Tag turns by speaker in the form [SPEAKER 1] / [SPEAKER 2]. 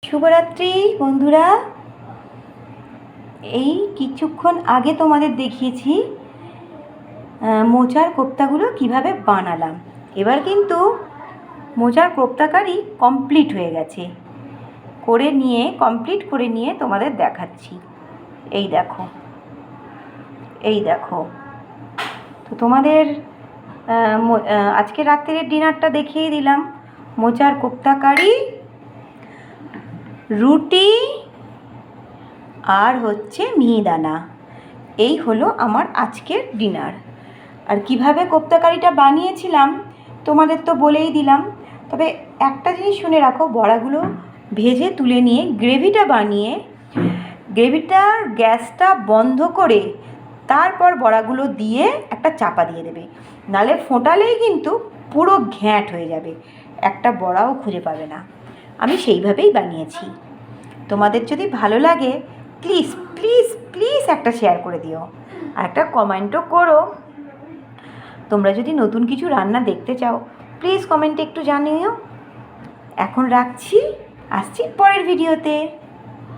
[SPEAKER 1] শুভরাত্রি বন্ধুরা। এই কিছুক্ষণ আগে তোমাদের দেখিয়েছি মোচার কোপ্তাগুলো কিভাবে বানালাম। এবার কিন্তু মোচার কোপ্তা কারি কমপ্লিট হয়ে গেছে, কমপ্লিট করে নিয়ে তোমাদের দেখাচ্ছি। এই দেখো, তো তোমাদের আজকে রাত্রের ডিনারটা দেখিয়ে দিলাম। মোচার কোপ্তা কারি, রুটি আর হচ্ছে মিহিদানা। এই হলো আমার আজকের ডিনার। আর কিভাবে কোপ্তা কারিটা বানিয়েছিলাম তোমাদের তো বলেই দিলাম। তবে একটা জিনিস শুনে রাখো, বড়াগুলো ভেজে তুলে নিয়ে গ্রেভিটার গ্যাসটা বন্ধ করে তারপর বড়াগুলো দিয়ে একটা চাপা দিয়ে দেবে, নালে ফোটালেই কিন্তু পুরো ঘ্যাঁট হয়ে যাবে, একটা বড়াও খুঁজে পাবে না। আমি সেইভাবেই বানিয়েছি। তোমাদের যদি ভালো লাগে প্লিজ প্লিজ প্লিজ একটা শেয়ার করে দিও আর একটা কমেন্টও করো। তোমরা যদি নতুন কিছু রান্না দেখতে চাও প্লিজ কমেন্টে একটু জানিও। এখন রাখছি, আসছি পরের ভিডিওতে।